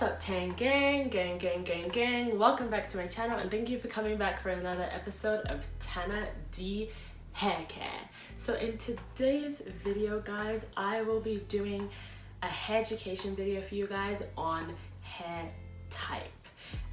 What's up, Tang gang? Welcome back to my channel and thank you for coming back for another episode of Tana.D hair care. So in today's video, guys, I will be doing a hair education video for you guys on hair type.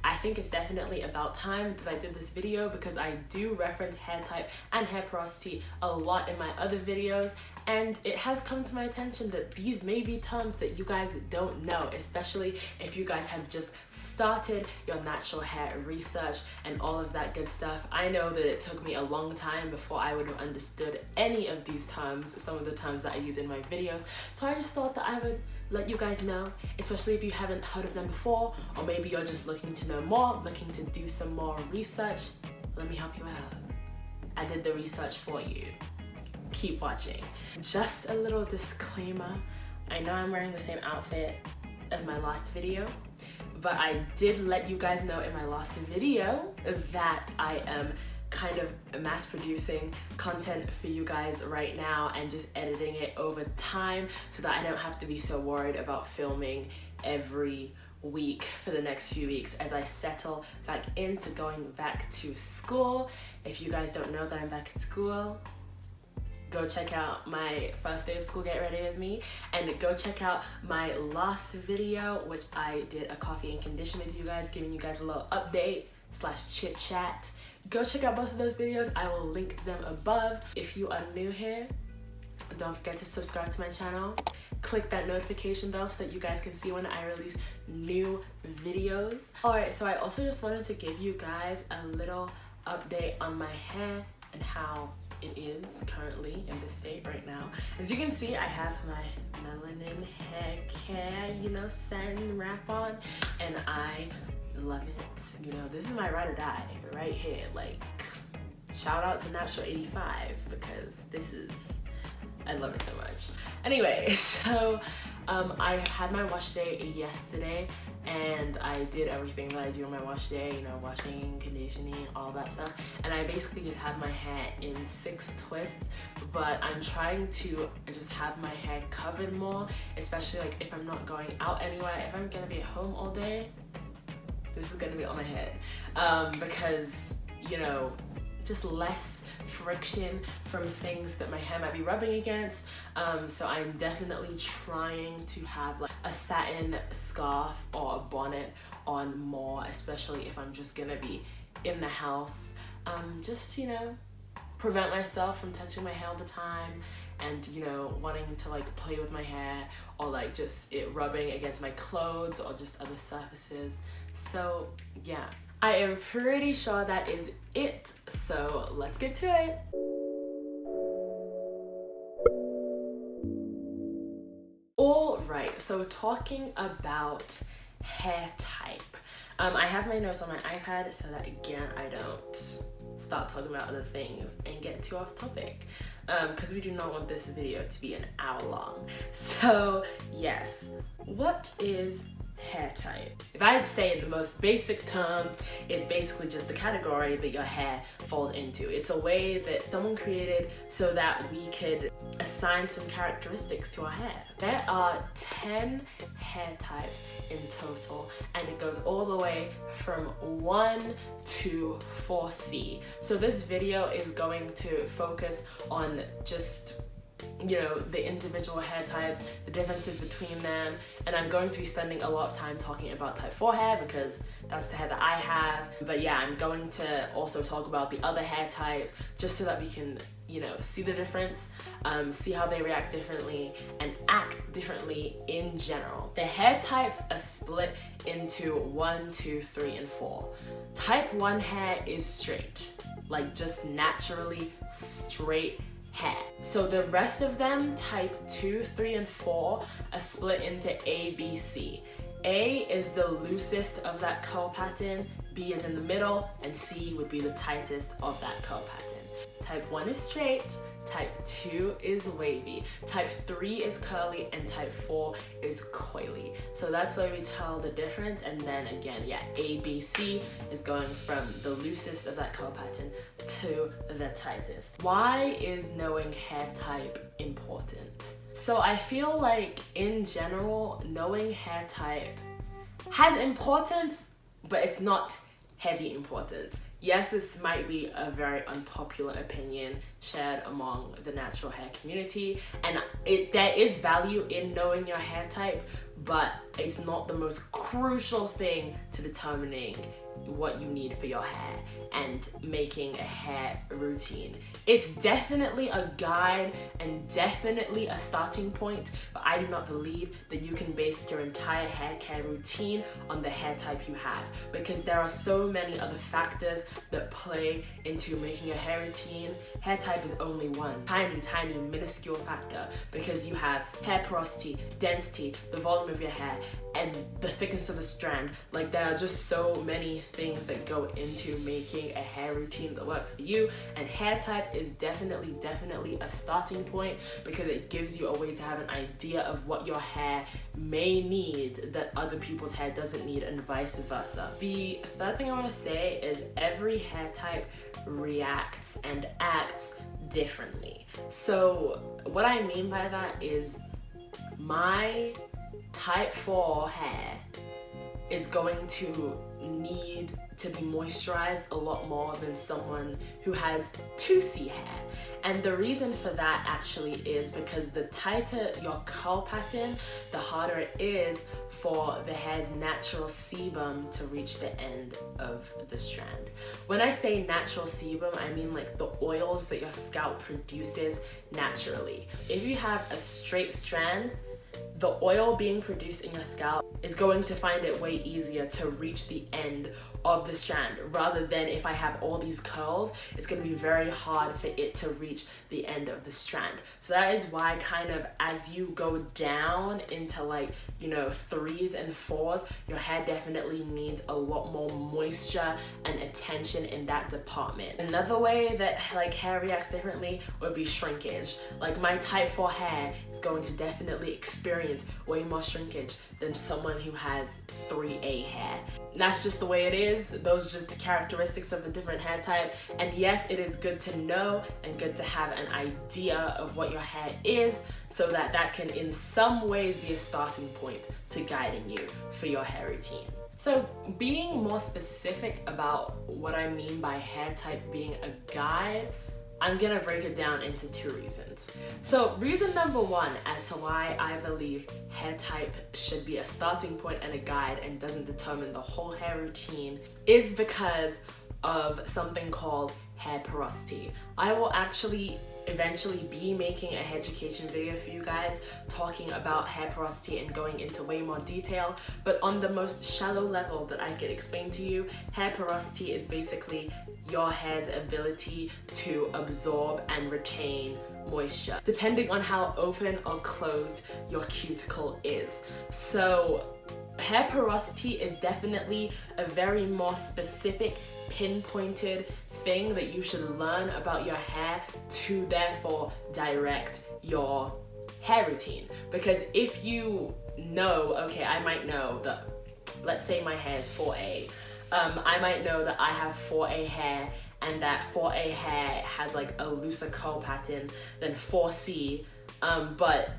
I think it's definitely about time that I did this video because I do reference hair type and hair porosity a lot in my other videos, and it has come to my attention that these may be terms that you guys don't know, especially if you guys have just started your natural hair research and all of that good stuff. I know that it took me a long time before I would have understood any of these terms, some of the terms that I use in my videos, so I just thought that I would let you guys know, especially if you haven't heard of them before, or maybe you're just looking to know more, looking to do some more research. Let me help you out. I did the research for you. Keep watching. Just a little disclaimer, I know I'm wearing the same outfit as my last video, but I did let you guys know in my last video that I am kind of mass producing content for you guys right now and just editing it over time so that I don't have to be so worried about filming every week for the next few weeks as I settle back into going back to school. If you guys don't know that I'm back at school, go check out my first day of school get ready with me, and go check out my last video, which I did a coffee and condition with you guys, giving you guys a little update / chit chat. Go check out both of those videos. I will link them above. If you are new here, don't forget to subscribe to my channel. Click that notification bell so that you guys can see when I release new videos. Alright, so I also just wanted to give you guys a little update on my hair and how it is currently in this state right now. As you can see, I have my melanin hair care, satin wrap on, and I love it. This is my ride or die right here. Like, shout out to Natural 85 because I love it so much. Anyway, so I had my wash day yesterday and I did everything that I do on my wash day, washing, conditioning, all that stuff. And I basically just have my hair in 6 twists, but I'm trying to just have my hair covered more, especially like if I'm not going out anywhere. If I'm gonna be at home all day, this is gonna be on my head because, just less friction from things that my hair might be rubbing against. So I'm definitely trying to have like a satin scarf or a bonnet on more, especially if I'm just gonna be in the house. Just, prevent myself from touching my hair all the time and, wanting to like play with my hair or like just it rubbing against my clothes or just other surfaces. So yeah, I am pretty sure that is it. So let's get to it. All right, so talking about hair type. I have my notes on my iPad so that again, I don't start talking about other things and get too off topic because we do not want this video to be an hour long. So yes, what is hair type? If I had to say in the most basic terms, it's basically just the category that your hair falls into. It's a way that someone created so that we could assign some characteristics to our hair. There are 10 hair types in total, and it goes all the way from 1 to 4C. So this video is going to focus on just the individual hair types, the differences between them, and I'm going to be spending a lot of time talking about type 4 hair because that's the hair that I have. But yeah, I'm going to also talk about the other hair types just so that we can, see the difference, see how they react differently and act differently in general. The hair types are split into 1, 2, 3, and 4. Type 1 hair is straight, like just naturally straight hair. So the rest of them, type 2, 3, and 4, are split into A, B, C. A is the loosest of that curl pattern, B is in the middle, and C would be the tightest of that curl pattern. Type 1 is straight, type 2 is wavy, type 3 is curly, and type 4 is coily. So that's the way we tell the difference. And then again, yeah, A, B, C is going from the loosest of that curl pattern to the tightest. Why is knowing hair type important? So I feel like in general, knowing hair type has importance, but it's not heavy importance. Yes, this might be a very unpopular opinion shared among the natural hair community, and there is value in knowing your hair type, but it's not the most crucial thing to determining what you need for your hair and making a hair routine. It's definitely a guide and definitely a starting point, but I do not believe that you can base your entire hair care routine on the hair type you have, because there are so many other factors that play into making a hair routine. Hair type is only one tiny minuscule factor, because you have hair porosity, density, the volume of your hair, and the thickness of the strand. Like, there are just so many things that go into making a hair routine that works for you, and hair type is definitely a starting point, because it gives you a way to have an idea of what your hair may need that other people's hair doesn't need, and vice versa. The third thing I want to say is every hair type reacts and acts differently. So what I mean by that is my type 4 hair is going to need to be moisturized a lot more than someone who has 2C hair. And the reason for that actually is because the tighter your curl pattern, the harder it is for the hair's natural sebum to reach the end of the strand. When I say natural sebum, I mean like the oils that your scalp produces naturally. If you have a straight strand, the oil being produced in your scalp is going to find it way easier to reach the end of the strand, rather than if I have all these curls, it's going to be very hard for it to reach the end of the strand. So that is why kind of as you go down into like, you know, 3s and 4s, your hair definitely needs a lot more moisture and attention in that department. Another way that like hair reacts differently would be shrinkage. Like my type 4 hair is going to definitely experience way more shrinkage than someone who has 3A hair. That's just the way it is. Those are just the characteristics of the different hair type. And yes, it is good to know and good to have an idea of what your hair is, so that that can in some ways be a starting point to guiding you for your hair routine. So being more specific about what I mean by hair type being a guide, I'm gonna break it down into 2 reasons. So reason number 1 as to why I believe hair type should be a starting point and a guide and doesn't determine the whole hair routine is because of something called hair porosity. I will actually eventually be making a hair education video for you guys talking about hair porosity and going into way more detail, but on the most shallow level that I can explain to you, hair porosity is basically your hair's ability to absorb and retain moisture, depending on how open or closed your cuticle is. So hair porosity is definitely a very more specific, pinpointed thing that you should learn about your hair to therefore direct your hair routine. Because if you know, okay, I might know that, let's say my hair is 4A, I might know that I have 4A hair, and that 4A hair has like a looser curl pattern than 4C, but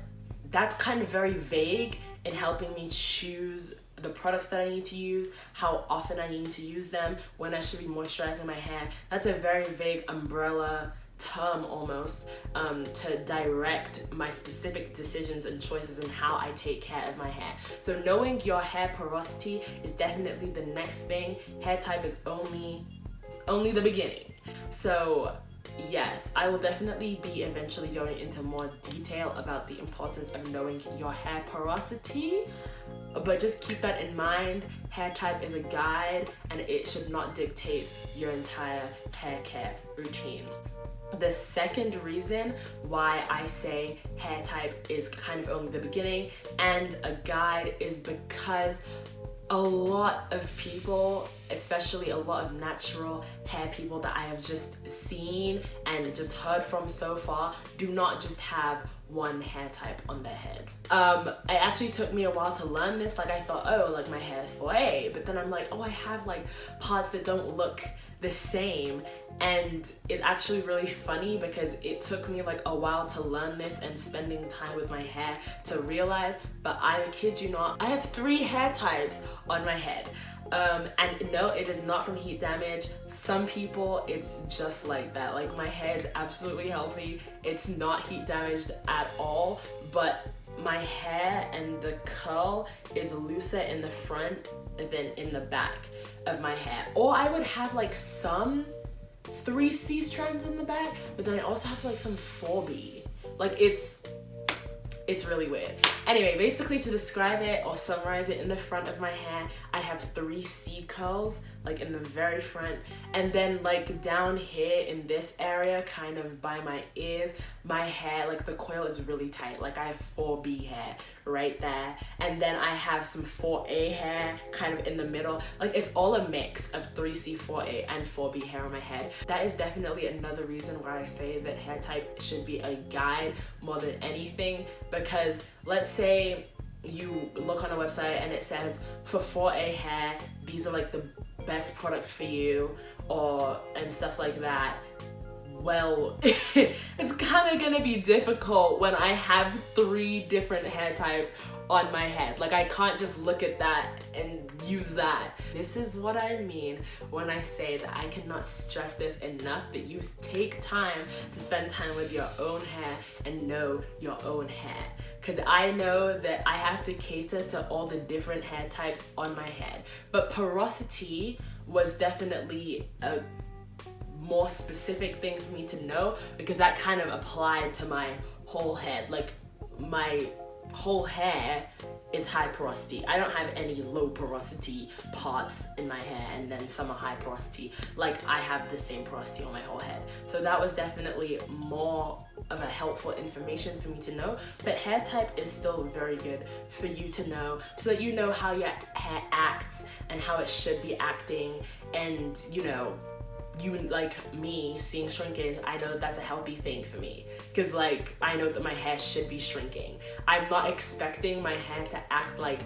that's kind of very vague in helping me choose the products that I need to use, how often I need to use them, when I should be moisturizing my hair. That's a very vague umbrella term almost, to direct my specific decisions and choices and how I take care of my hair. So knowing your hair porosity is definitely the next thing. Hair type is only the beginning. So yes, I will definitely be eventually going into more detail about the importance of knowing your hair porosity, but just keep that in mind. Hair type is a guide and it should not dictate your entire hair care routine. The second reason why I say hair type is kind of only the beginning and a guide is because a lot of people, especially a lot of natural hair people that I have just seen and just heard from so far, do not just have one hair type on their head. It actually took me a while to learn this. Like I thought, oh, like my hair is 4A, but then I'm like, oh, I have like parts that don't look the same. And it's actually really funny because it took me like a while to learn this and spending time with my hair to realize, but I kid you not, I have 3 hair types on my head. And no, it is not from heat damage. Some people, it's just like that. Like my hair is absolutely healthy. It's not heat damaged at all, but my hair and the curl is looser in the front than in the back of my hair. Or I would have like some 3C strands in the back, but then I also have like some 4B. Like it's really weird. Anyway, basically to describe it or summarize it, in the front of my hair, I have 3C curls, like in the very front. And then like down here in this area, kind of by my ears, my hair, like the coil is really tight. Like I have 4B hair right there. And then I have some 4A hair kind of in the middle. Like it's all a mix of 3C, 4A, and 4B hair on my head. That is definitely another reason why I say that hair type should be a guide more than anything. Because let's say you look on a website and it says for 4A hair, these are like the best products for you, and stuff like that. Well, it's kind of gonna be difficult when I have 3 different hair types on my head. Like I can't just look at that and use that. This is what I mean when I say that I cannot stress this enough, that you take time to spend time with your own hair and know your own hair. Because I know that I have to cater to all the different hair types on my head. But porosity was definitely a more specific thing for me to know, because that kind of applied to my whole head. Like my whole hair is high porosity. I don't have any low porosity parts in my hair and then some are high porosity. Like I have the same porosity on my whole head. So that was definitely more of a helpful information for me to know. But hair type is still very good for you to know, so that you know how your hair acts and how it should be acting. And you know, you, like me, seeing shrinkage, I know that's a healthy thing for me, because like I know that my hair should be shrinking. I'm not expecting my hair to act like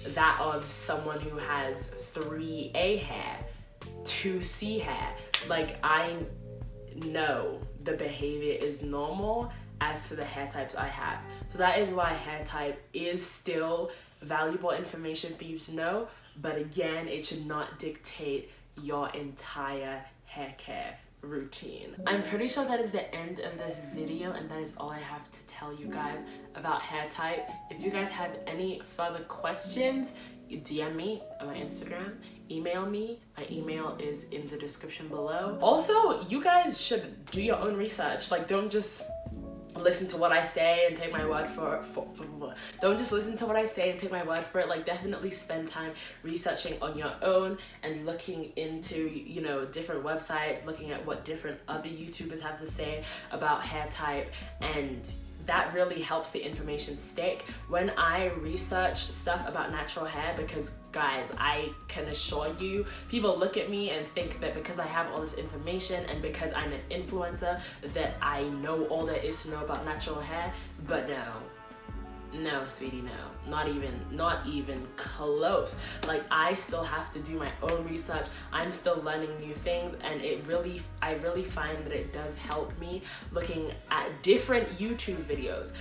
that of someone who has 3A hair, 2C hair. Like I know the behavior is normal as to the hair types I have. So that is why hair type is still valuable information for you to know, but again, it should not dictate your entire hair care routine. I'm pretty sure that is the end of this video, and that is all I have to tell you guys about hair type. If you guys have any further questions, DM me on my Instagram, email me. My email is in the description below. Also, you guys should do your own research. Like, don't just listen to what I say and take my word for it. Don't just listen to what I say and take my word for it. Like, definitely spend time researching on your own and looking into, you know, different websites, looking at what different other YouTubers have to say about hair type, and that really helps the information stick. When I research stuff about natural hair, because guys, I can assure you, people look at me and think that because I have all this information and because I'm an influencer that I know all there is to know about natural hair, but no, sweetie, no, not even close. Like, I still have to do my own research. I'm still learning new things, and I really find that it does help me looking at different YouTube videos,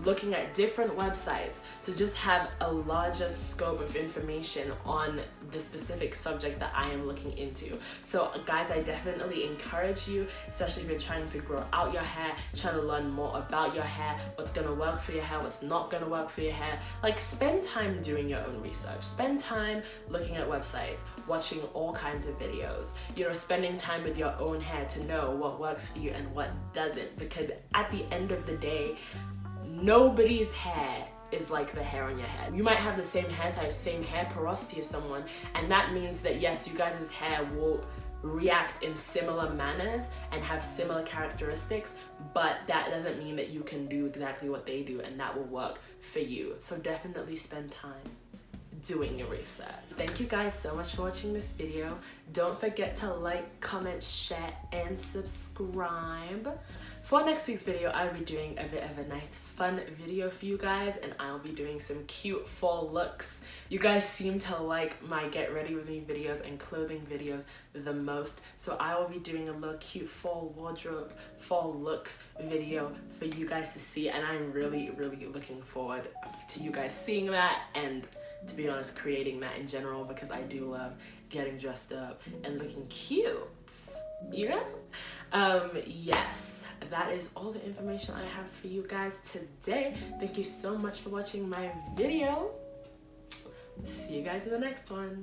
looking at different websites, to just have a larger scope of information on the specific subject that I am looking into. So guys, I definitely encourage you, especially if you're trying to grow out your hair, trying to learn more about your hair, what's gonna work for your hair, what's not gonna work for your hair. Like, spend time doing your own research. Spend time looking at websites, watching all kinds of videos, you know, spending time with your own hair to know what works for you and what doesn't. Because at the end of the day, nobody's hair is like the hair on your head. You might have the same hair type, same hair porosity as someone, and that means that yes, you guys' hair will react in similar manners and have similar characteristics, but that doesn't mean that you can do exactly what they do and that will work for you. So definitely spend time doing your research. Thank you guys so much for watching this video. Don't forget to like, comment, share, and subscribe. For next week's video, I'll be doing a bit of a nice fun video for you guys, and I'll be doing some cute fall looks. You guys seem to like my get ready with me videos and clothing videos the most, so I will be doing a little cute fall wardrobe, fall looks video for you guys to see, and I'm really looking forward to you guys seeing that, and to be honest, creating that in general, because I do love getting dressed up and looking cute, you know? Yes. That is all the information I have for you guys today. Thank you so much for watching my video. See you guys in the next one.